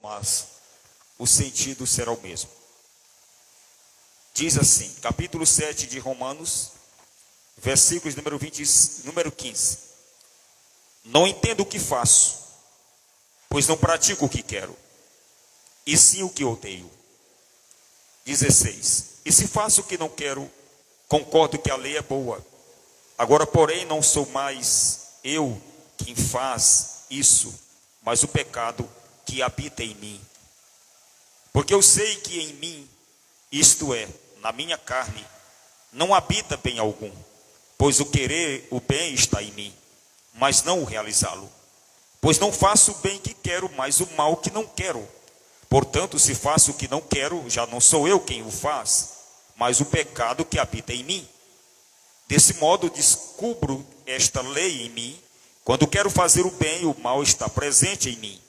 mas o sentido será o mesmo. Diz assim, capítulo 7 de Romanos, versículos número 15. Não entendo o que faço, pois não pratico o que quero, e sim o que odeio. 16. E se faço o que não quero, concordo que a lei é boa. Agora, porém, não sou mais eu quem faz isso, mas o pecado que habita em mim. Porque eu sei que em mim, isto é, na minha carne, não habita bem algum, pois o querer o bem está em mim, mas não o realizá-lo. Pois não faço o bem que quero, mas o mal que não quero. Portanto, se faço o que não quero, já não sou eu quem o faz, mas o pecado que habita em mim. Desse modo, descubro esta lei em mim. Quando quero fazer o bem, o mal está presente em mim.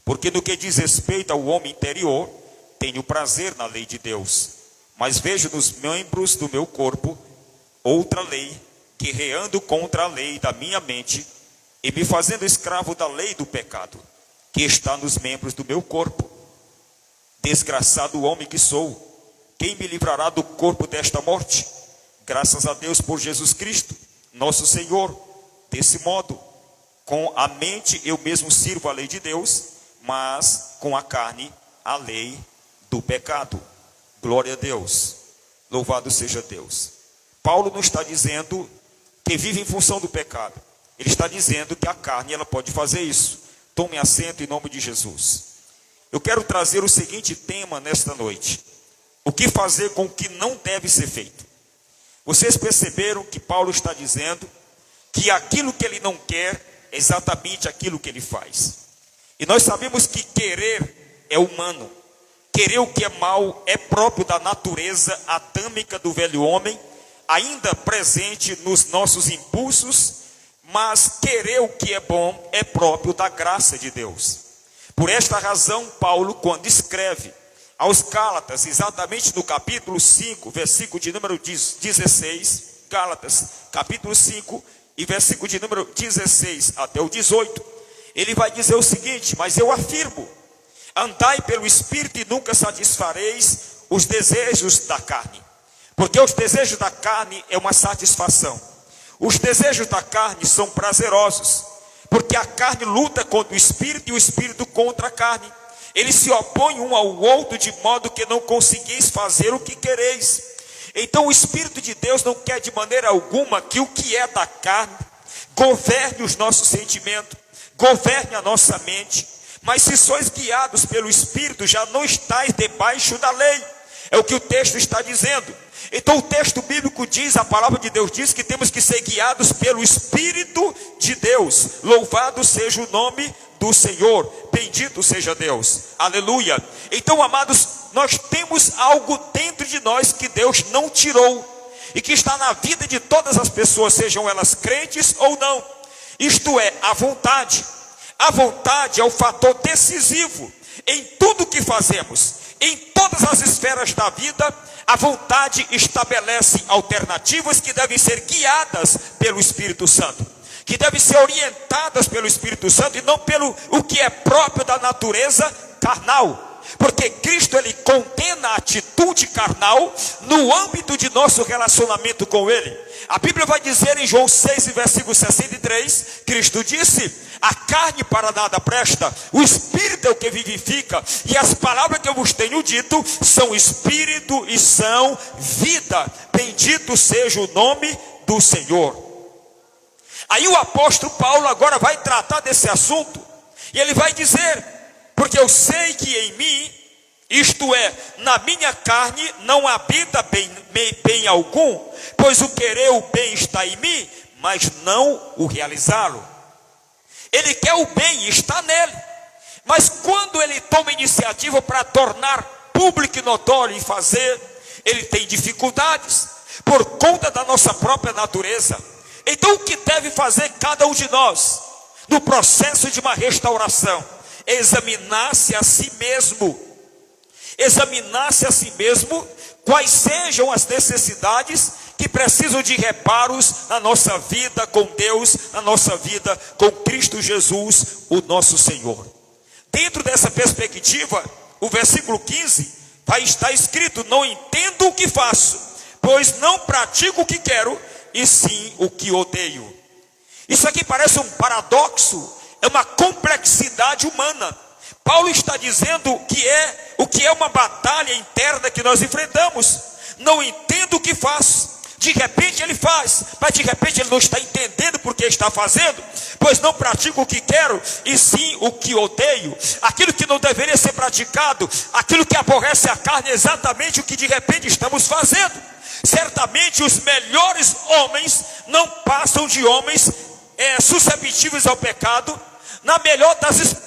Porque no que diz respeito ao homem interior, tenho prazer na lei de Deus. Mas vejo nos membros do meu corpo outra lei, guerreando contra a lei da minha mente e me fazendo escravo da lei do pecado, que está nos membros do meu corpo. Desgraçado homem que sou, quem me livrará do corpo desta morte? Graças a Deus por Jesus Cristo, nosso Senhor. Desse modo, com a mente eu mesmo sirvo a lei de Deus, mas com a carne a lei do pecado. Glória a Deus, louvado seja Deus. Paulo não está dizendo que vive em função do pecado. Ele está dizendo que a carne ela pode fazer isso. Tome assento em nome de Jesus. Eu quero trazer o seguinte tema nesta noite: o que fazer com o que não deve ser feito. Vocês perceberam que Paulo está dizendo que aquilo que ele não quer é exatamente aquilo que ele faz. E nós sabemos que querer é humano. Querer o que é mal é próprio da natureza adâmica do velho homem, ainda presente nos nossos impulsos, mas querer o que é bom é próprio da graça de Deus. Por esta razão, Paulo, quando escreve aos Gálatas, exatamente no capítulo 5, versículo de número 16, Gálatas, capítulo 5, e versículo de número 16 até o 18, ele vai dizer o seguinte: mas eu afirmo, andai pelo Espírito e nunca satisfareis os desejos da carne. Porque os desejos da carne é uma satisfação. Os desejos da carne são prazerosos. Porque a carne luta contra o Espírito e o Espírito contra a carne. Eles se opõem um ao outro de modo que não conseguis fazer o que quereis. Então o Espírito de Deus não quer de maneira alguma que o que é da carne governe os nossos sentimentos, governe a nossa mente. Mas se sois guiados pelo Espírito, já não estáis debaixo da lei. É o que o texto está dizendo. Então o texto bíblico diz, a palavra de Deus diz que temos que ser guiados pelo Espírito de Deus. Louvado seja o nome do Senhor, bendito seja Deus, aleluia. Então, amados, nós temos algo dentro de nós que Deus não tirou, e que está na vida de todas as pessoas, sejam elas crentes ou não. Isto é, a vontade. A vontade é o fator decisivo em tudo que fazemos. Em todas as esferas da vida, a vontade estabelece alternativas que devem ser guiadas pelo Espírito Santo, que devem ser orientadas pelo Espírito Santo e não pelo o que é próprio da natureza carnal. Porque Cristo ele condena a atitude carnal no âmbito de nosso relacionamento com Ele. A Bíblia vai dizer em João 6, versículo 63, Cristo disse: a carne para nada presta, o Espírito é o que vivifica, e as palavras que eu vos tenho dito são Espírito e são vida. Bendito seja o nome do Senhor. Aí o apóstolo Paulo agora vai tratar desse assunto, e ele vai dizer: porque eu sei que em mim, isto é, na minha carne, não habita bem algum, pois o querer o bem está em mim, mas não o realizá-lo. Ele quer o bem e está nele, mas quando ele toma iniciativa para tornar público e notório e fazer, ele tem dificuldades, por conta da nossa própria natureza. Então o que deve fazer cada um de nós, no processo de uma restauração? Examinar-se a si mesmo. Examinar-se a si mesmo, quais sejam as necessidades que precisam de reparos na nossa vida com Deus, na nossa vida com Cristo Jesus, o nosso Senhor. dentro dessa perspectiva, o versículo 15 vai estar escrito: não entendo o que faço, pois não pratico o que quero, e sim o que odeio. Isso aqui parece um paradoxo, é uma complexidade humana. Paulo está dizendo que é uma batalha interna que nós enfrentamos. Não entendo o que faço. De repente ele faz, mas de repente ele não está entendendo por que está fazendo, pois não pratico o que quero, e sim o que odeio. Aquilo que não deveria ser praticado, aquilo que aborrece a carne, é exatamente o que de repente estamos fazendo. Certamente os melhores homens não passam de homens susceptíveis ao pecado, na melhor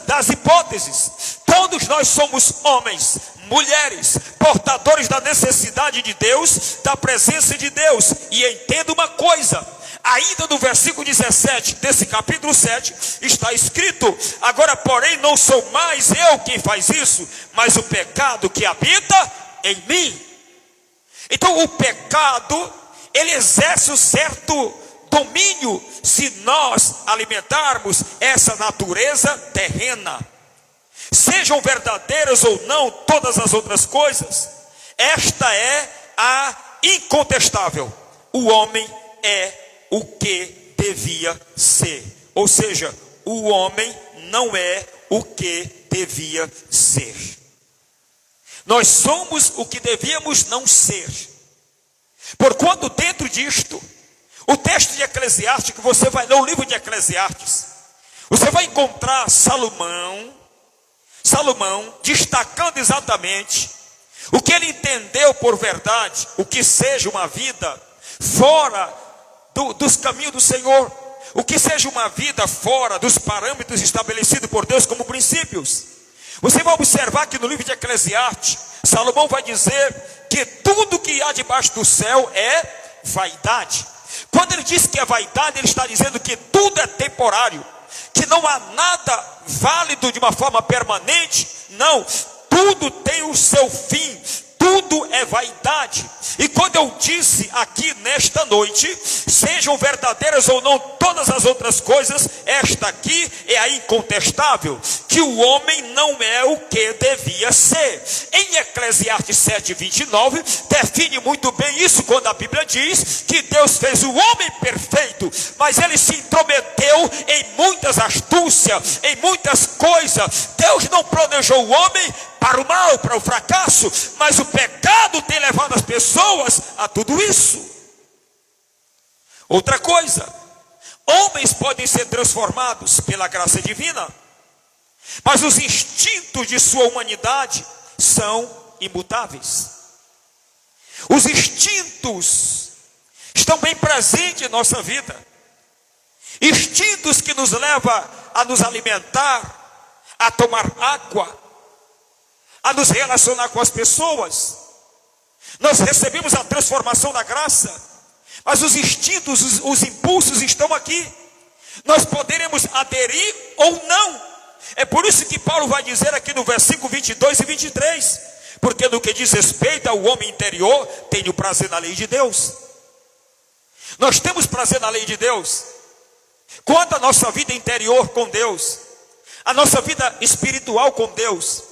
das hipóteses. Todos nós somos homens, mulheres, portadores da necessidade de Deus, da presença de Deus. E entenda uma coisa, ainda no versículo 17 desse capítulo 7, está escrito: agora porém não sou mais eu quem faz isso, mas o pecado que habita em mim. Então o pecado, ele exerce um certo domínio se nós alimentarmos essa natureza terrena. Sejam verdadeiras ou não todas as outras coisas, esta é a incontestável: o homem é o que devia ser. Ou seja, o homem não é o que devia ser. Nós somos o que devíamos não ser. Porquanto dentro disto, o texto de Eclesiastes, que você vai ler o livro de Eclesiastes, você vai encontrar Salomão destacando exatamente o que ele entendeu por verdade, o que seja uma vida fora dos caminhos do Senhor, o que seja uma vida fora dos parâmetros estabelecidos por Deus como princípios. Você vai observar que no livro de Eclesiastes, Salomão vai dizer que tudo que há debaixo do céu é vaidade. Quando ele diz que é vaidade, ele está dizendo que tudo é temporário, que não há nada válido de uma forma permanente. Não, tudo tem o seu fim, tudo é vaidade. E quando eu disse aqui nesta noite, sejam verdadeiras ou não todas as outras coisas, esta aqui é a incontestável, que o homem não é o que devia ser. Em Eclesiastes 7:29, define muito bem isso, quando a Bíblia diz que Deus fez o homem perfeito, mas ele se intrometeu em muitas astúcias, em muitas coisas. Deus não planejou o homem para o mal, para o fracasso, mas o pecado tem levado as pessoas a tudo isso. Outra coisa, homens podem ser transformados pela graça divina, mas os instintos de sua humanidade são imutáveis. Os instintos estão bem presentes em nossa vida, instintos que nos levam a nos alimentar, a tomar água, a nos relacionar com as pessoas. Nós recebemos a transformação da graça, mas os instintos, os impulsos estão aqui. Nós poderemos aderir ou não. É por isso que Paulo vai dizer aqui no versículo 22 e 23, porque no que diz respeito ao homem interior, tenho prazer na lei de Deus. Nós temos prazer na lei de Deus. Quanto à nossa vida interior com Deus, a nossa vida espiritual com Deus,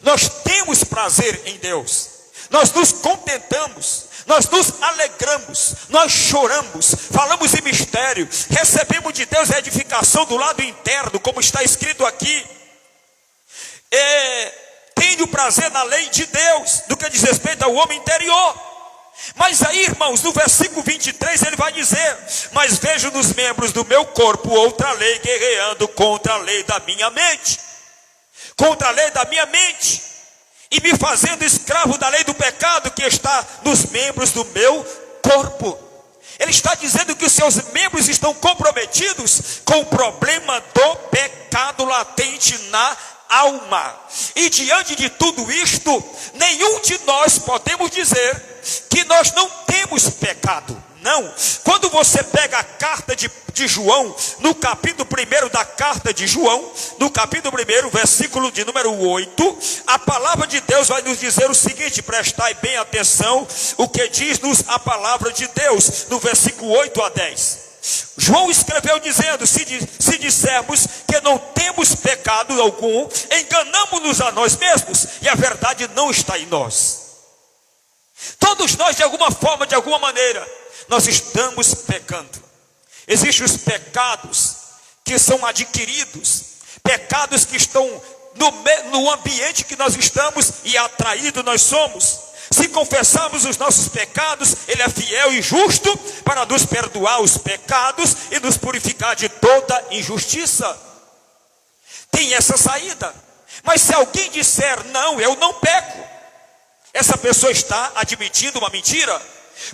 nós temos prazer em Deus, nós nos contentamos, nós nos alegramos, nós choramos, falamos em mistério, recebemos de Deus a edificação do lado interno, como está escrito aqui. Tenho prazer na lei de Deus, no que diz respeito ao homem interior. Mas aí, irmãos, no versículo 23 ele vai dizer: mas vejo nos membros do meu corpo outra lei guerreando contra a lei da minha mente, contra a lei da minha mente, e me fazendo escravo da lei do pecado que está nos membros do meu corpo. Ele está dizendo que os seus membros estão comprometidos com o problema do pecado latente na alma. E diante de tudo isto, nenhum de nós podemos dizer que nós não temos pecado. Não. Quando você pega a carta de João, no capítulo 1 da carta de João, no capítulo 1, versículo de número 8, a palavra de Deus vai nos dizer o seguinte: prestai bem atenção o que diz-nos a palavra de Deus, no versículo 8 a 10. João escreveu dizendo: se dissermos que não temos pecado algum, enganamo-nos a nós mesmos, e a verdade não está em nós. Todos nós, de alguma forma, de alguma maneira, nós estamos pecando. Existem os pecados que são adquiridos, pecados que estão no ambiente que nós estamos e atraídos nós somos. Se confessarmos os nossos pecados, Ele é fiel e justo para nos perdoar os pecados e nos purificar de toda injustiça. Tem essa saída. Mas se alguém disser: não, eu não peco, essa pessoa está admitindo uma mentira.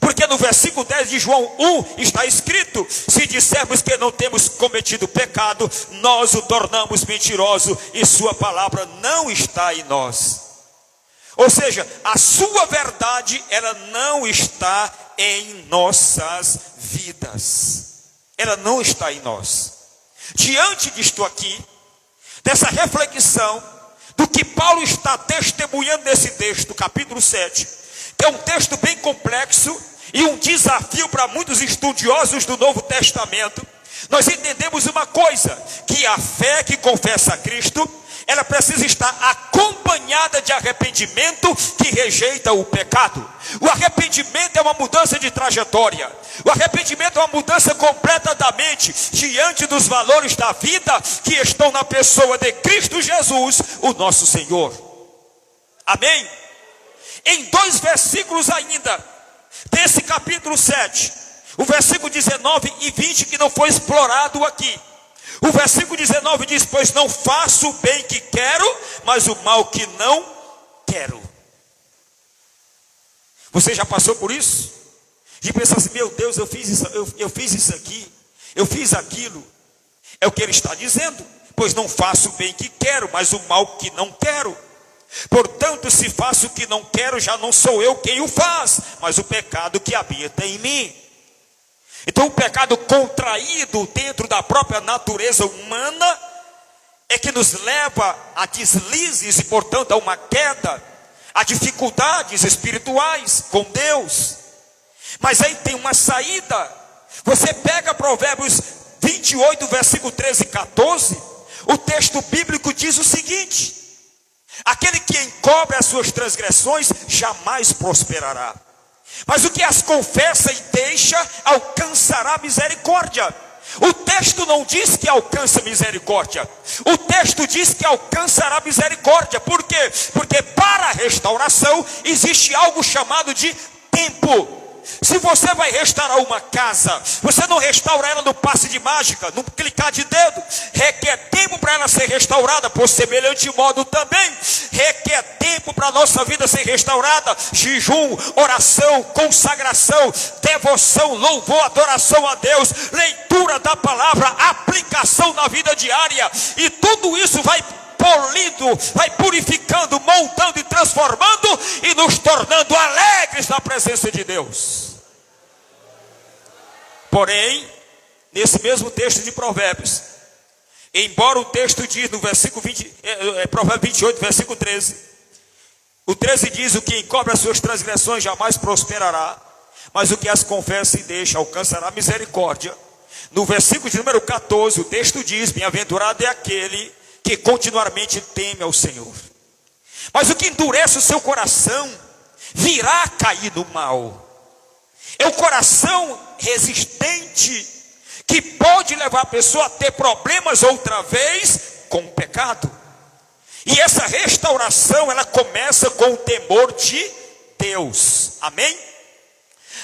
Porque no versículo 10 de João 1 está escrito: se dissermos que não temos cometido pecado, nós o tornamos mentiroso e sua palavra não está em nós. Ou seja, a sua verdade, ela não está em nossas vidas. Ela não está em nós. Diante disto aqui, dessa reflexão, do que Paulo está testemunhando nesse texto, capítulo 7, que é um texto bem complexo e um desafio para muitos estudiosos do Novo Testamento, nós entendemos uma coisa: que a fé que confessa a Cristo, ela precisa estar acompanhada de arrependimento que rejeita o pecado. O arrependimento é uma mudança de trajetória. O arrependimento é uma mudança completa da mente diante dos valores da vida que estão na pessoa de Cristo Jesus, o nosso Senhor. Amém? Em 2 versículos ainda desse capítulo 7, o versículo 19 e 20, que não foi explorado aqui. O versículo 19 diz: pois não faço o bem que quero, mas o mal que não quero. Você já passou por isso? De pensar assim: meu Deus, eu fiz isso aqui, eu fiz aquilo. É o que ele está dizendo: pois não faço o bem que quero, mas o mal que não quero. Portanto, se faço o que não quero, já não sou eu quem o faz, mas o pecado que habita em mim. Então o pecado contraído dentro da própria natureza humana é que nos leva a deslizes e, portanto, a uma queda, a dificuldades espirituais com Deus. Mas aí tem uma saída. Você pega Provérbios 28, versículo 13 e 14, o texto bíblico diz o seguinte: aquele que encobre as suas transgressões jamais prosperará, mas o que as confessa e deixa alcançará misericórdia. O texto não diz que alcança misericórdia. O texto diz que alcançará misericórdia. Por quê? Porque para a restauração existe algo chamado de tempo. Se você vai restaurar uma casa, você não restaura ela no passe de mágica, no clicar de dedo. Requer tempo para ela ser restaurada. Por semelhante modo também requer tempo para a nossa vida ser restaurada. Jejum, oração, consagração, devoção, louvor, adoração a Deus, leitura da palavra, aplicação na vida diária. E tudo isso vai polindo, vai purificando, moldando e transformando e nos tornando alegres na presença de Deus. Porém, nesse mesmo texto de Provérbios, embora o texto diz no versículo 20, Provérbios 28, versículo 13, o 13 diz: o que encobre as suas transgressões jamais prosperará, mas o que as confessa e deixa alcançará misericórdia. No versículo de número 14, o texto diz: bem-aventurado é aquele que continuamente teme ao Senhor. Mas o que endurece o seu coração virá a cair no mal. É o coração resistente que pode levar a pessoa a ter problemas outra vez com o pecado. E essa restauração, ela começa com o temor de Deus. Amém?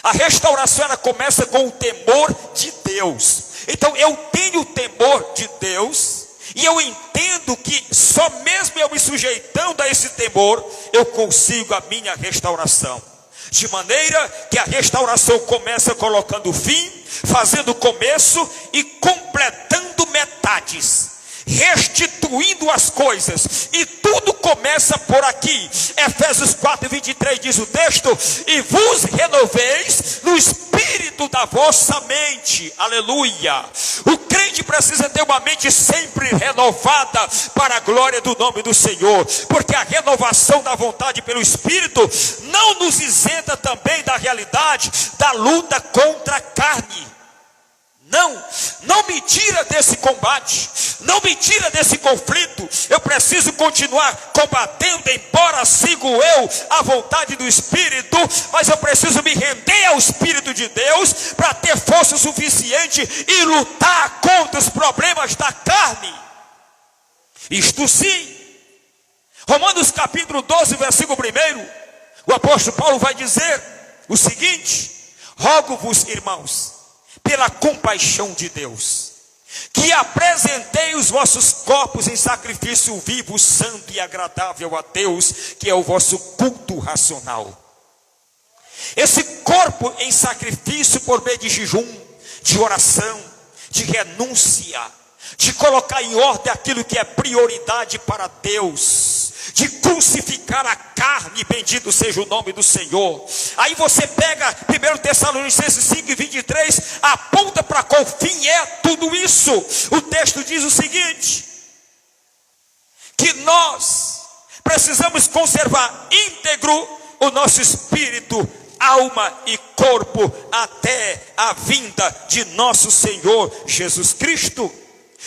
A restauração, ela começa com o temor de Deus. Então eu tenho o temor de Deus, e eu entendo que só mesmo eu me sujeitando a esse temor, eu consigo a minha restauração. De maneira que a restauração começa colocando fim, fazendo começo e completando metades, restituindo as coisas. E tudo começa por aqui. Efésios 4, 23 diz o texto: e vos renoveis no espírito da vossa mente. Aleluia. O crente precisa ter uma mente sempre renovada para a glória do nome do Senhor, porque a renovação da vontade pelo Espírito não nos isenta também da realidade da luta contra a carne. Não me tira desse combate, não me tira desse conflito. Eu preciso continuar combatendo, embora sigo eu a vontade do Espírito, mas eu preciso me render ao Espírito de Deus para ter força suficiente e lutar contra os problemas da carne. Isto sim, Romanos capítulo 12, versículo 1, o apóstolo Paulo vai dizer o seguinte: rogo-vos, irmãos, pela compaixão de Deus, que apresentei os vossos corpos em sacrifício vivo, santo e agradável a Deus, que é o vosso culto racional. Esse corpo em sacrifício por meio de jejum, de oração, de renúncia, de colocar em ordem aquilo que é prioridade para Deus, de crucificar a carne, bendito seja o nome do Senhor. Aí você pega 1 Tessalonicenses 5:23, aponta para qual fim é tudo isso. O texto diz o seguinte: que nós precisamos conservar íntegro o nosso espírito, alma e corpo até a vinda de nosso Senhor Jesus Cristo.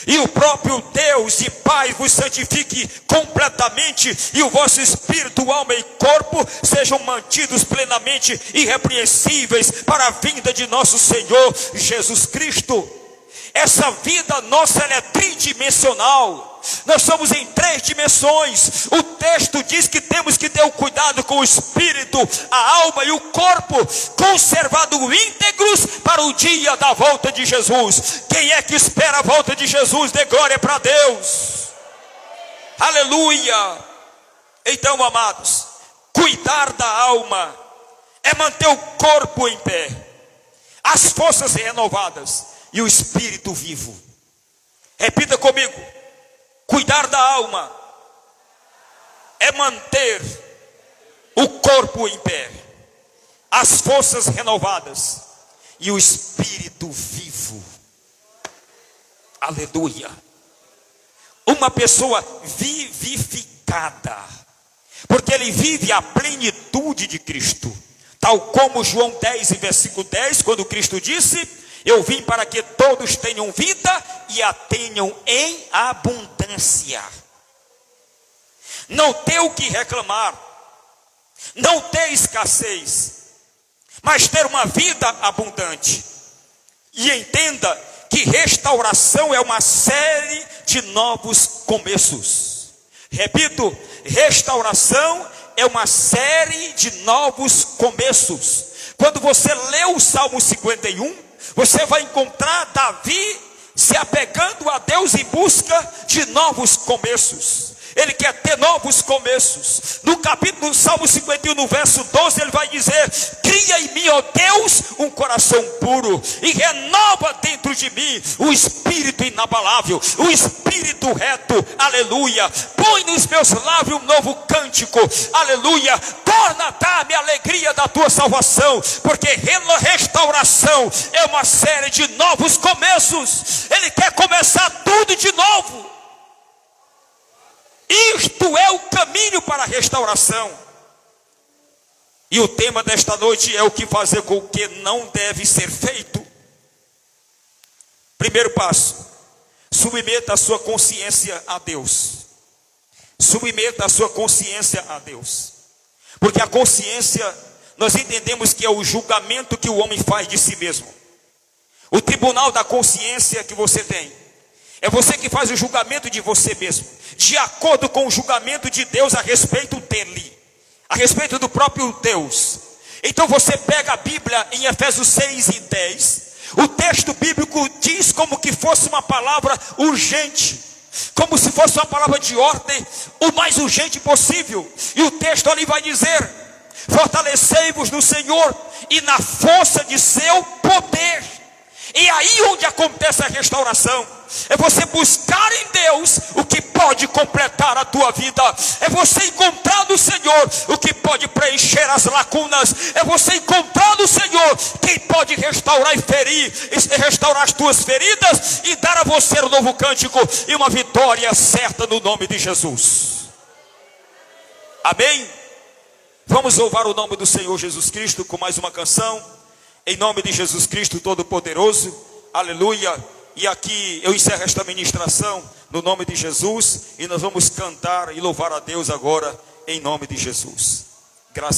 E o próprio Deus e Pai vos santifique completamente, e o vosso espírito, alma e corpo sejam mantidos plenamente irrepreensíveis para a vinda de nosso Senhor Jesus Cristo. Essa vida nossa, ela é tridimensional. Nós somos em 3 dimensões. O texto diz que temos que ter o cuidado com o espírito, a alma e o corpo, conservados íntegros para o dia da volta de Jesus. Quem é que espera a volta de Jesus? Dê glória para Deus. Aleluia. Então, amados, cuidar da alma é manter o corpo em pé, as forças renovadas e o espírito vivo. Repita comigo: cuidar da alma é manter o corpo em pé, as forças renovadas e o espírito vivo. Aleluia. Uma pessoa vivificada, porque ele vive a plenitude de Cristo, tal como João 10, versículo 10, quando Cristo disse: eu vim para que todos tenham vida e a tenham em abundância. Não ter o que reclamar, não ter escassez, mas ter uma vida abundante. E entenda que restauração é uma série de novos começos. Repito, restauração é uma série de novos começos. Quando você lê o Salmo 51, você vai encontrar Davi se apegando a Deus em busca de novos começos. Ele quer ter novos começos. No Salmo 51, no verso 12, ele vai dizer: cria em mim, ó Deus, um coração puro, e renova dentro de mim o espírito inabalável, o espírito reto. Aleluia. Põe nos meus lábios um novo cântico. Aleluia. Torna a dar-me a alegria da tua salvação, porque restauração é uma série de novos começos. Ele quer começar tudo de novo. Isto é o caminho para a restauração. E o tema desta noite é o que fazer com o que não deve ser feito. Primeiro passo: submeta a sua consciência a Deus. Submeta a sua consciência a Deus. Porque a consciência, nós entendemos que é o julgamento que o homem faz de si mesmo. O tribunal da consciência que você tem, é você que faz o julgamento de você mesmo, de acordo com o julgamento de Deus a respeito dele, a respeito do próprio Deus. Então você pega a Bíblia em Efésios 6:10, o texto bíblico diz como que fosse uma palavra urgente, como se fosse uma palavra de ordem, o mais urgente possível. E o texto ali vai dizer: fortalecei-vos no Senhor e na força de seu poder. E aí onde acontece a restauração, é você buscar em Deus o que pode completar a tua vida, é você encontrar no Senhor o que pode preencher as lacunas, é você encontrar no Senhor quem pode restaurar restaurar as tuas feridas e dar a você um novo cântico e uma vitória certa no nome de Jesus. Amém? Vamos louvar o nome do Senhor Jesus Cristo com mais uma canção. Em nome de Jesus Cristo Todo-Poderoso, Aleluia. E aqui eu encerro esta ministração no nome de Jesus. E nós vamos cantar e louvar a Deus agora em nome de Jesus.